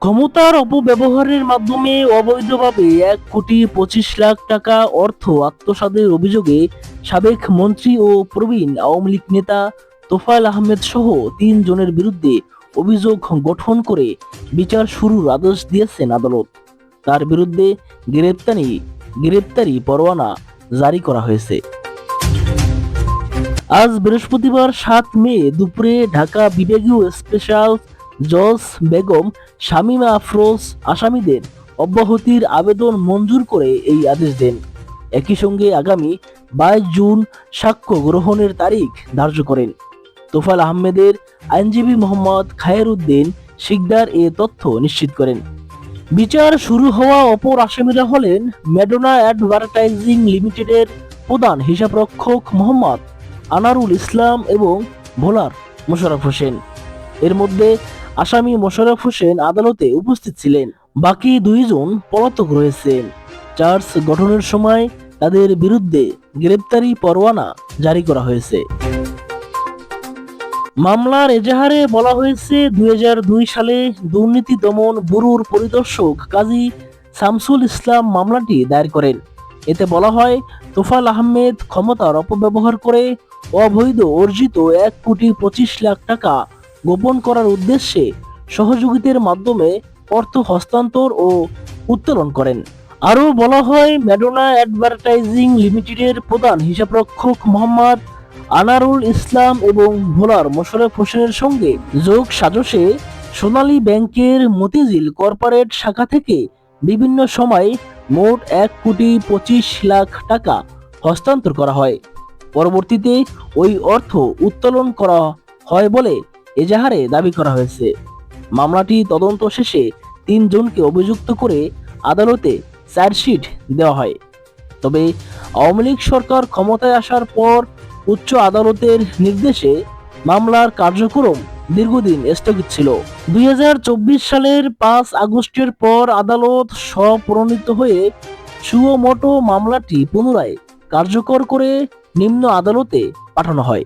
ক্ষমতার অপব্যবহারের মাধ্যমে অবৈধভাবে 1,25,00,000 টাকা অর্থ আত্মসাতের অভিযোগে সাবেক মন্ত্রী ও প্রবীণ আওয়ামী লীগ নেতা তোফায়েল আহমেদ সহ 3 জনের বিরুদ্ধে অভিযোগ গঠন করে বিচার শুরুর আদেশ দিয়েছেন আদালত। তার বিরুদ্ধে গ্রেপ্তারি পরোয়ানা জারি করা হয়েছে। আজ বৃহস্পতিবার 7 মে দুপুরে ঢাকা বিভাগীয় স্পেশাল জজ বেগম শামীমা আফরোজ আসামিদের অব্যাহতির আবেদন মঞ্জুর করে এই আদেশ দেন। একই সঙ্গে আগামী 22 জুন সাক্ষ্য গ্রহণের তারিখ ধার্য করেন। তোফায়েল আহমেদের আইনজীবী মোহাম্মদ খায়েরউদ্দিন শিকদার এ তথ্য নিশ্চিত করেন। বিচার শুরু হওয়া অপর আসামিরা হলেন ম্যাডোনা অ্যাডভার্টাইজিং লিমিটেডের প্রধান হিসাবরক্ষক মোহাম্মদ আনারুল ইসলাম এবং ভোলার মোশাররফ হোসেন। এর মধ্যে আসামি মোশাররফ হোসেন আদালতে উপস্থিত ছিলেন। বাকি 2 জন পলাতক রয়েছেন। চার্জ গঠনের সময় তাদের বিরুদ্ধে গ্রেপ্তারি পরোয়ানা জারি করা হয়েছে। মামলার এজাহারে বলা হয়েছে 2002 সালে দুর্নীতি দমন ব্যুরোর পরিদর্শক কাজী শামসুল ইসলাম মামলাটি দায়ের করেন। এতে বলা হয়, তোফায়েল আহমেদ ক্ষমতার অপব্যবহার করে অবৈধ অর্জিত 1,25,00,000 টাকা গোপন করার উদ্দেশ্যে সহযোগিতার মাধ্যমে অর্থ হস্তান্তর ও উত্তোলন করেন। আরও বলা হয়, ম্যাডোনা অ্যাডভার্টাইজিং লিমিটেডের প্রধান হিসাবরক্ষক মোহাম্মদ আনারুল ইসলাম এবং ভোলার মোশাররফ হোসেনের সঙ্গে যোগ সাজশে সোনালী ব্যাংকের মতিঝিল কর্পোরেট শাখা থেকে বিভিন্ন সময় মোট 1,25,00,000 টাকা হস্তান্তর করা হয়। পরবর্তীতে ওই অর্থ উত্তোলন করা হয় বলে এজাহারে দাবি করা হয়েছে। মামলাটি তদন্ত শেষে 3 জনকে অভিযুক্ত করে আদালতে চার্জশিট দেওয়া হয়। তবে আওয়ামী লীগ সরকার ক্ষমতায় আসার পর উচ্চ আদালতের নির্দেশে মামলার কার্যক্রম দীর্ঘদিন স্থগিত ছিল। 2024 সালের 5 আগস্টের পর আদালত স্বপ্রণীত হয়ে সুও মোটো মামলাটি পুনরায় কার্যকর করে নিম্ন আদালতে পাঠানো হয়।